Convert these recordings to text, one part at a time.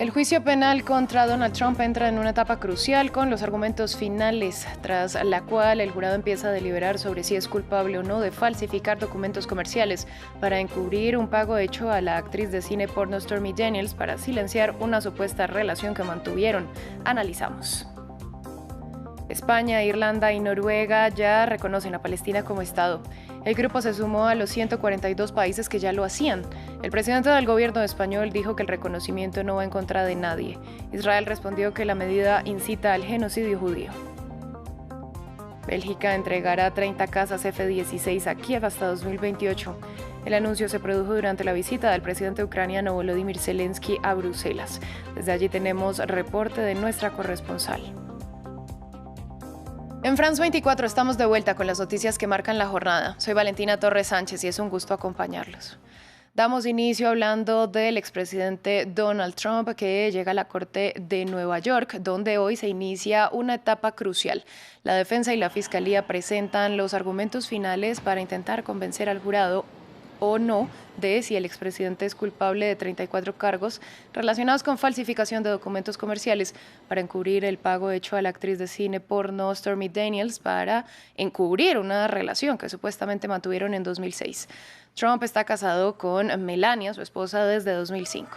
El juicio penal contra Donald Trump entra en una etapa crucial con los argumentos finales, tras la cual el jurado empieza a deliberar sobre si es culpable o no de falsificar documentos comerciales para encubrir un pago hecho a la actriz de cine porno Stormy Daniels para silenciar una supuesta relación que mantuvieron. Analizamos. España, Irlanda y Noruega ya reconocen a Palestina como Estado. El grupo se sumó a los 142 países que ya lo hacían. El presidente del gobierno español dijo que el reconocimiento no va en contra de nadie. Israel respondió que la medida incita al genocidio judío. Bélgica entregará 30 cazas F-16 a Kiev hasta 2028. El anuncio se produjo durante la visita del presidente ucraniano Volodymyr Zelensky a Bruselas. Desde allí tenemos reporte de nuestra corresponsal. En France 24 estamos de vuelta con las noticias que marcan la jornada. Soy Valentina Torres Sánchez y es un gusto acompañarlos. Damos inicio hablando del expresidente Donald Trump, que llega a la Corte de Nueva York, donde hoy se inicia una etapa crucial. La defensa y la fiscalía presentan los argumentos finales para intentar convencer al jurado o no de si el expresidente es culpable de 34 cargos relacionados con falsificación de documentos comerciales para encubrir el pago hecho a la actriz de cine porno Stormy Daniels para encubrir una relación que supuestamente mantuvieron en 2006. Trump está casado con Melania, su esposa, desde 2005.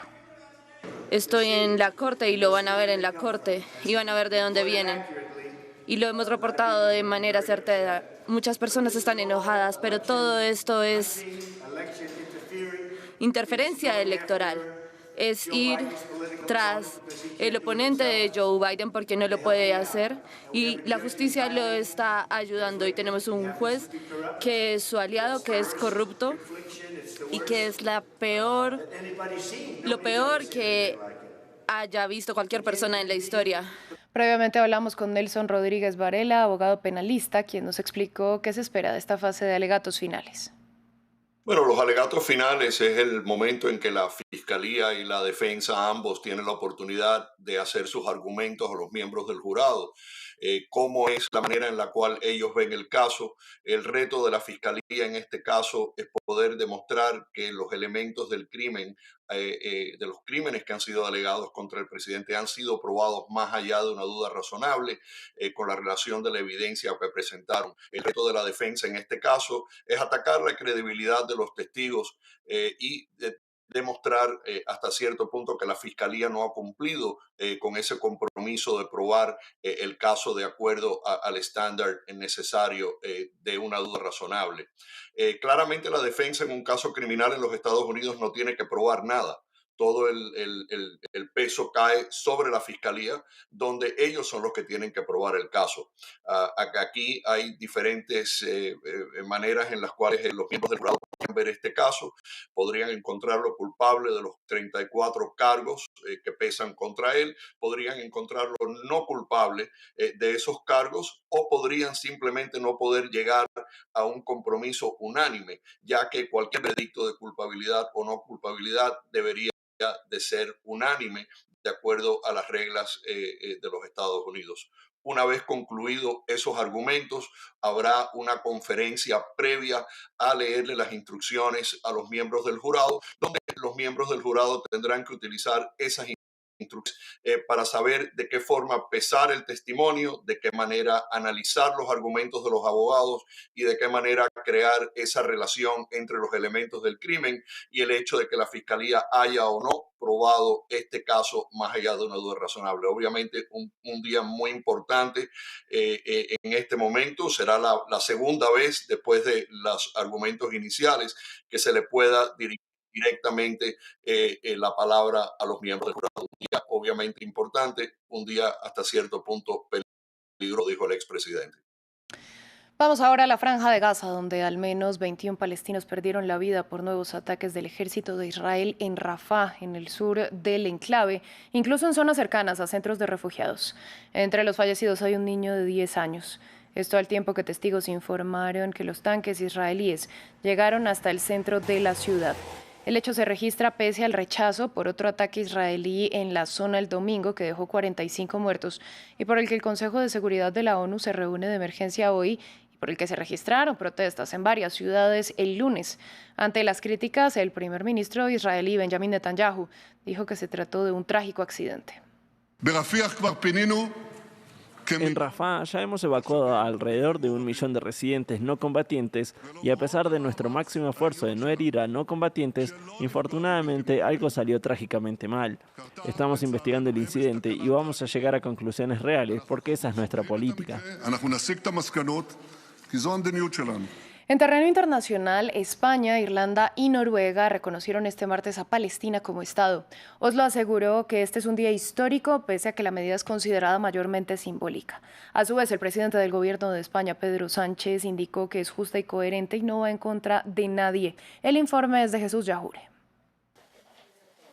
Estoy en la corte y lo van a ver en la corte y van a ver de dónde vienen. Y lo hemos reportado de manera certera. Muchas personas están enojadas, pero todo esto es interferencia electoral. Es ir tras el oponente de Joe Biden porque no lo puede hacer y la justicia lo está ayudando. Y tenemos un juez que es su aliado, que es corrupto y que es lo peor que haya visto cualquier persona en la historia. Previamente hablamos con Nelson Rodríguez Varela, abogado penalista, quien nos explicó qué se espera de esta fase de alegatos finales. Bueno, los alegatos finales es el momento en que la fiscalía y la defensa ambos tienen la oportunidad de hacer sus argumentos a los miembros del jurado. Cómo es la manera en la cual ellos ven el caso. El reto de la fiscalía en este caso es poder demostrar que los elementos del crimen, de los crímenes que han sido alegados contra el presidente han sido probados más allá de una duda razonable con la relación de la evidencia que presentaron. El reto de la defensa en este caso es atacar la credibilidad de los testigos y demostrar hasta cierto punto que la fiscalía no ha cumplido con ese compromiso de probar el caso de acuerdo al estándar necesario de una duda razonable. Claramente la defensa en un caso criminal en los Estados Unidos no tiene que probar nada. Todo el peso cae sobre la fiscalía, donde ellos son los que tienen que probar el caso. Aquí hay diferentes maneras en las cuales los miembros del jurado pueden ver este caso. Podrían encontrarlo culpable de los 34 cargos que pesan contra él, podrían encontrarlo no culpable de esos cargos o podrían simplemente no poder llegar a un compromiso unánime, ya que cualquier veredicto de culpabilidad o no culpabilidad debería de ser unánime de acuerdo a las reglas de los Estados Unidos. Una vez concluidos esos argumentos, habrá una conferencia previa a leerle las instrucciones a los miembros del jurado, donde los miembros del jurado tendrán que utilizar esas instrucciones para saber de qué forma pesar el testimonio, de qué manera analizar los argumentos de los abogados y de qué manera crear esa relación entre los elementos del crimen y el hecho de que la fiscalía haya o no probado este caso más allá de una duda razonable. Obviamente un día muy importante en este momento. Será la segunda vez después de los argumentos iniciales que se le pueda dirigir directamente la palabra a los miembros del jurado. Un día obviamente importante, un día hasta cierto punto peligroso, dijo el expresidente. Vamos ahora a la Franja de Gaza, donde al menos 21 palestinos perdieron la vida por nuevos ataques del ejército de Israel en Rafah, en el sur del enclave, incluso en zonas cercanas a centros de refugiados. Entre los fallecidos hay un niño de 10 años. Esto al tiempo que testigos informaron que los tanques israelíes llegaron hasta el centro de la ciudad. El hecho se registra pese al rechazo por otro ataque israelí en la zona el domingo que dejó 45 muertos y por el que el Consejo de Seguridad de la ONU se reúne de emergencia hoy por el que se registraron protestas en varias ciudades el lunes. Ante las críticas, el primer ministro israelí Benjamin Netanyahu dijo que se trató de un trágico accidente. En Rafah ya hemos evacuado a alrededor de 1 millón de residentes no combatientes y a pesar de nuestro máximo esfuerzo de no herir a no combatientes, infortunadamente algo salió trágicamente mal. Estamos investigando el incidente y vamos a llegar a conclusiones reales porque esa es nuestra política. En terreno internacional, España, Irlanda y Noruega reconocieron este martes a Palestina como Estado. Oslo aseguró que este es un día histórico, pese a que la medida es considerada mayormente simbólica. A su vez, el presidente del gobierno de España, Pedro Sánchez, indicó que es justa y coherente y no va en contra de nadie. El informe es de Jesús Yahure.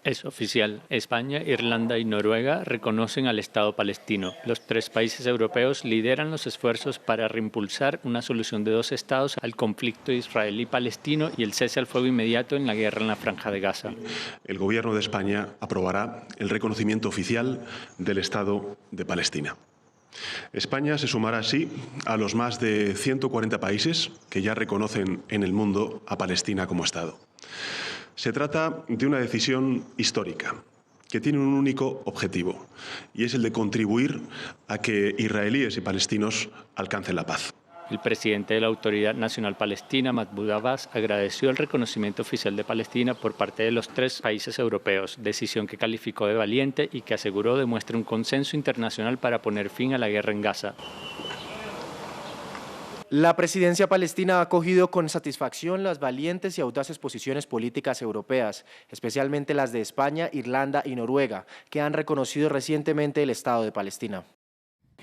Es oficial. España, Irlanda y Noruega reconocen al Estado palestino. Los 3 países europeos lideran los esfuerzos para reimpulsar una solución de 2 estados al conflicto israelí-palestino y el cese al fuego inmediato en la guerra en la Franja de Gaza. El Gobierno de España aprobará el reconocimiento oficial del Estado de Palestina. España se sumará así a los más de 140 países que ya reconocen en el mundo a Palestina como Estado. Se trata de una decisión histórica que tiene un único objetivo y es el de contribuir a que israelíes y palestinos alcancen la paz. El presidente de la Autoridad Nacional Palestina, Mahmoud Abbas, agradeció el reconocimiento oficial de Palestina por parte de los 3 países europeos, decisión que calificó de valiente y que aseguró demuestra un consenso internacional para poner fin a la guerra en Gaza. La presidencia palestina ha acogido con satisfacción las valientes y audaces posiciones políticas europeas, especialmente las de España, Irlanda y Noruega, que han reconocido recientemente el Estado de Palestina.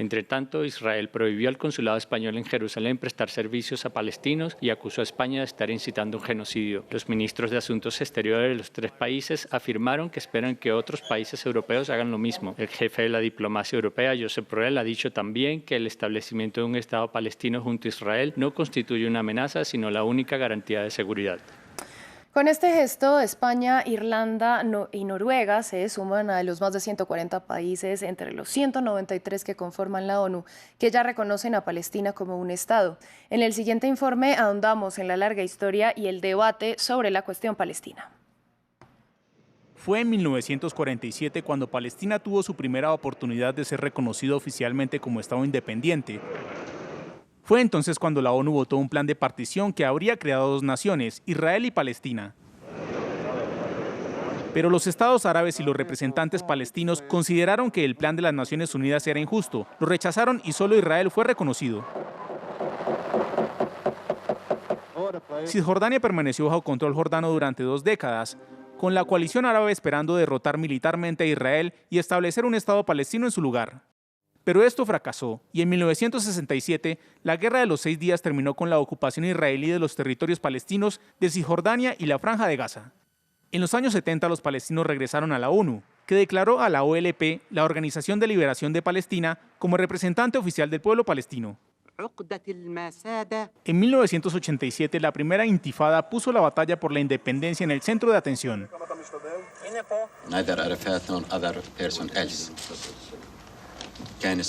Entre tanto, Israel prohibió al consulado español en Jerusalén prestar servicios a palestinos y acusó a España de estar incitando un genocidio. Los ministros de Asuntos Exteriores de los 3 países afirmaron que esperan que otros países europeos hagan lo mismo. El jefe de la diplomacia europea, Josep Borrell, ha dicho también que el establecimiento de un Estado palestino junto a Israel no constituye una amenaza, sino la única garantía de seguridad. Con este gesto, España, Irlanda y Noruega se suman a los más de 140 países entre los 193 que conforman la ONU, que ya reconocen a Palestina como un Estado. En el siguiente informe ahondamos en la larga historia y el debate sobre la cuestión palestina. Fue en 1947 cuando Palestina tuvo su primera oportunidad de ser reconocido oficialmente como Estado independiente. Fue entonces cuando la ONU votó un plan de partición que habría creado 2 naciones, Israel y Palestina. Pero los estados árabes y los representantes palestinos consideraron que el plan de las Naciones Unidas era injusto, lo rechazaron y solo Israel fue reconocido. Cisjordania permaneció bajo control jordano durante 2 décadas, con la coalición árabe esperando derrotar militarmente a Israel y establecer un Estado palestino en su lugar. Pero esto fracasó y en 1967 la Guerra de los 6 días terminó con la ocupación israelí de los territorios palestinos de Cisjordania y la Franja de Gaza. En los años 70 los palestinos regresaron a la ONU, que declaró a la OLP, la Organización de Liberación de Palestina, como representante oficial del pueblo palestino. En 1987 la primera intifada puso la batalla por la independencia en el centro de atención.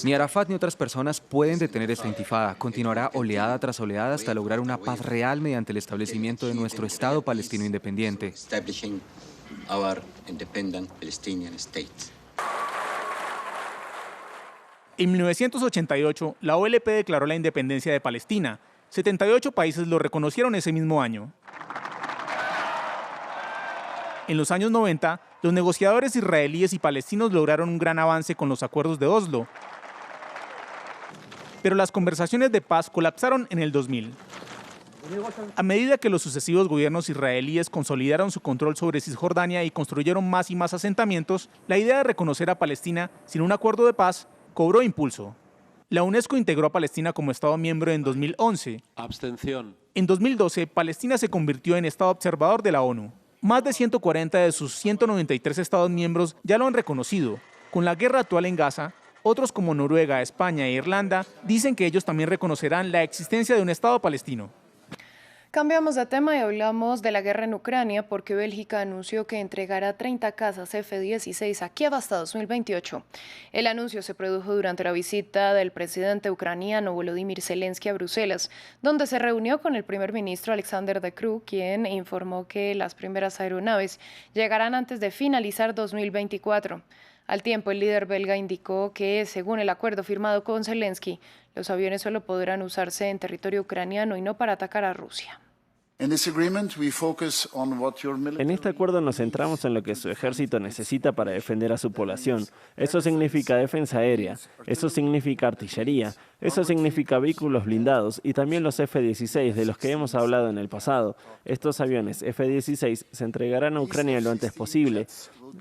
Ni Arafat ni otras personas pueden detener esta intifada. Continuará oleada tras oleada hasta lograr una paz real mediante el establecimiento de nuestro Estado palestino independiente. En 1988, la OLP declaró la independencia de Palestina. 78 países lo reconocieron ese mismo año. En los años 90, los negociadores israelíes y palestinos lograron un gran avance con los acuerdos de Oslo. Pero las conversaciones de paz colapsaron en el 2000. A medida que los sucesivos gobiernos israelíes consolidaron su control sobre Cisjordania y construyeron más y más asentamientos, la idea de reconocer a Palestina sin un acuerdo de paz cobró impulso. La UNESCO integró a Palestina como Estado miembro en 2011. Abstención. En 2012, Palestina se convirtió en Estado observador de la ONU. Más de 140 de sus 193 Estados miembros ya lo han reconocido. Con la guerra actual en Gaza, otros como Noruega, España e Irlanda dicen que ellos también reconocerán la existencia de un Estado palestino. Cambiamos de tema y hablamos de la guerra en Ucrania porque Bélgica anunció que entregará 30 cazas F-16 a Kiev hasta 2028. El anuncio se produjo durante la visita del presidente ucraniano Volodymyr Zelensky a Bruselas, donde se reunió con el primer ministro Alexander De Croo, quien informó que las primeras aeronaves llegarán antes de finalizar 2024. Al tiempo, el líder belga indicó que, según el acuerdo firmado con Zelensky, los aviones solo podrán usarse en territorio ucraniano y no para atacar a Rusia. En este acuerdo nos centramos en lo que su ejército necesita para defender a su población. Eso significa defensa aérea, eso significa artillería, eso significa vehículos blindados y también los F-16 de los que hemos hablado en el pasado. Estos aviones F-16 se entregarán a Ucrania lo antes posible.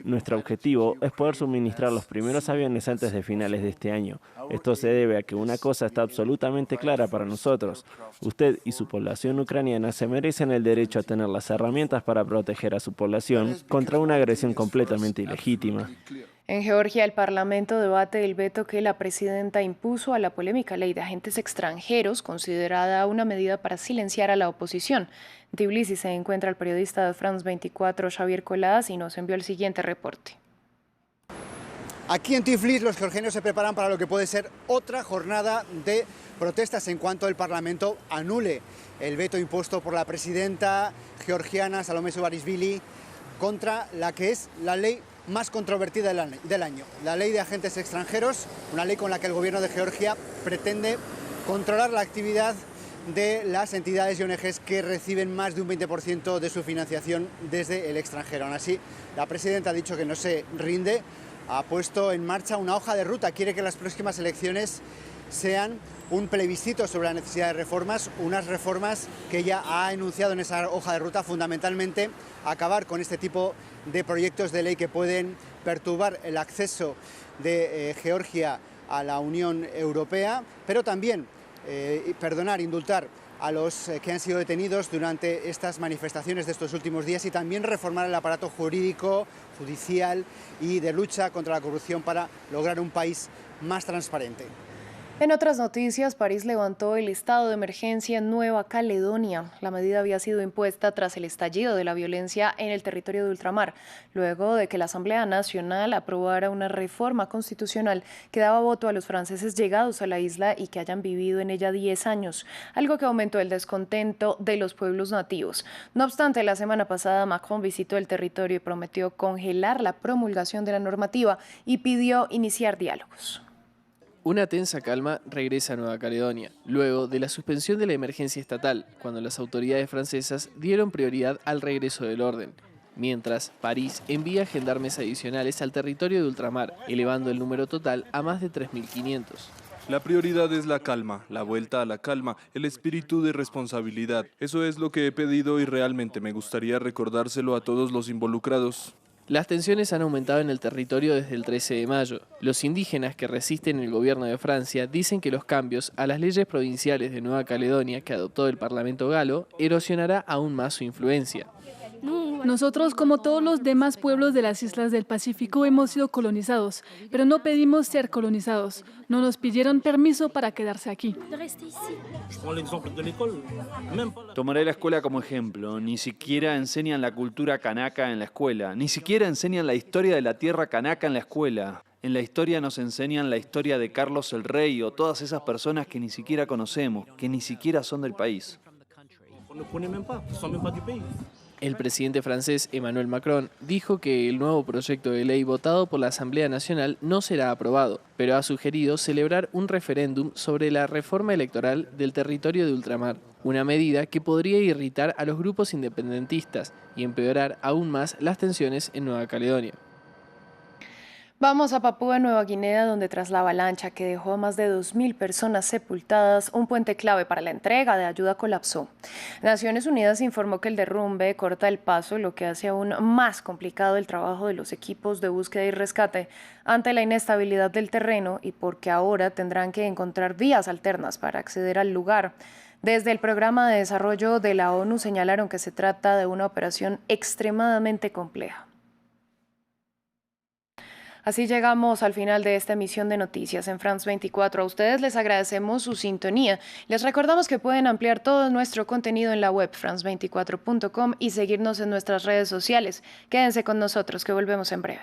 Nuestro objetivo es poder suministrar los primeros aviones antes de finales de este año. Esto se debe a que una cosa está absolutamente clara para nosotros. Usted y su población ucraniana se merecen el derecho a tener las herramientas para proteger a su población contra una agresión completamente ilegítima. En Georgia, el Parlamento debate el veto que la presidenta impuso a la polémica ley de agentes extranjeros, considerada una medida para silenciar a la oposición. En Tbilisi se encuentra el periodista de France 24, Xavier Colás, y nos envió el siguiente reporte. Aquí en Tiflis los georgianos se preparan para lo que puede ser otra jornada de protestas en cuanto el Parlamento anule el veto impuesto por la presidenta georgiana Salomé Zurabishvili contra la que es la ley más controvertida del año, la ley de agentes extranjeros, una ley con la que el gobierno de Georgia pretende controlar la actividad de las entidades y ONGs que reciben más de un 20% de su financiación desde el extranjero. Aún así, la presidenta ha dicho que no se rinde, ha puesto en marcha una hoja de ruta, quiere que las próximas elecciones sean un plebiscito sobre la necesidad de reformas, unas reformas que ella ha enunciado en esa hoja de ruta, fundamentalmente acabar con este tipo de proyectos de ley que pueden perturbar el acceso de Georgia a la Unión Europea, pero también indultar a los que han sido detenidos durante estas manifestaciones de estos últimos días y también reformar el aparato jurídico, judicial y de lucha contra la corrupción para lograr un país más transparente. En otras noticias, París levantó el estado de emergencia en Nueva Caledonia. La medida había sido impuesta tras el estallido de la violencia en el territorio de ultramar, luego de que la Asamblea Nacional aprobara una reforma constitucional que daba voto a los franceses llegados a la isla y que hayan vivido en ella 10 años, algo que aumentó el descontento de los pueblos nativos. No obstante, la semana pasada Macron visitó el territorio y prometió congelar la promulgación de la normativa y pidió iniciar diálogos. Una tensa calma regresa a Nueva Caledonia, luego de la suspensión de la emergencia estatal, cuando las autoridades francesas dieron prioridad al regreso del orden. Mientras, París envía gendarmes adicionales al territorio de ultramar, elevando el número total a más de 3.500. La prioridad es la calma, la vuelta a la calma, el espíritu de responsabilidad. Eso es lo que he pedido y realmente me gustaría recordárselo a todos los involucrados. Las tensiones han aumentado en el territorio desde el 13 de mayo. Los indígenas que resisten el gobierno de Francia dicen que los cambios a las leyes provinciales de Nueva Caledonia que adoptó el Parlamento galo erosionará aún más su influencia. Nosotros, como todos los demás pueblos de las islas del Pacífico, hemos sido colonizados, pero no pedimos ser colonizados. No nos pidieron permiso para quedarse aquí. Tomaré la escuela como ejemplo. Ni siquiera enseñan la cultura canaca en la escuela. Ni siquiera enseñan la historia de la tierra canaca en la escuela. En la historia nos enseñan la historia de Carlos el Rey o todas esas personas que ni siquiera conocemos, que ni siquiera son del país. El presidente francés Emmanuel Macron dijo que el nuevo proyecto de ley votado por la Asamblea Nacional no será aprobado, pero ha sugerido celebrar un referéndum sobre la reforma electoral del territorio de ultramar, una medida que podría irritar a los grupos independentistas y empeorar aún más las tensiones en Nueva Caledonia. Vamos a Papúa Nueva Guinea, donde tras la avalancha que dejó a más de 2.000 personas sepultadas, un puente clave para la entrega de ayuda colapsó. Naciones Unidas informó que el derrumbe corta el paso, lo que hace aún más complicado el trabajo de los equipos de búsqueda y rescate ante la inestabilidad del terreno y porque ahora tendrán que encontrar vías alternas para acceder al lugar. Desde el Programa de Desarrollo de la ONU señalaron que se trata de una operación extremadamente compleja. Así llegamos al final de esta emisión de noticias en France 24. A ustedes les agradecemos su sintonía. Les recordamos que pueden ampliar todo nuestro contenido en la web france24.com y seguirnos en nuestras redes sociales. Quédense con nosotros, que volvemos en breve.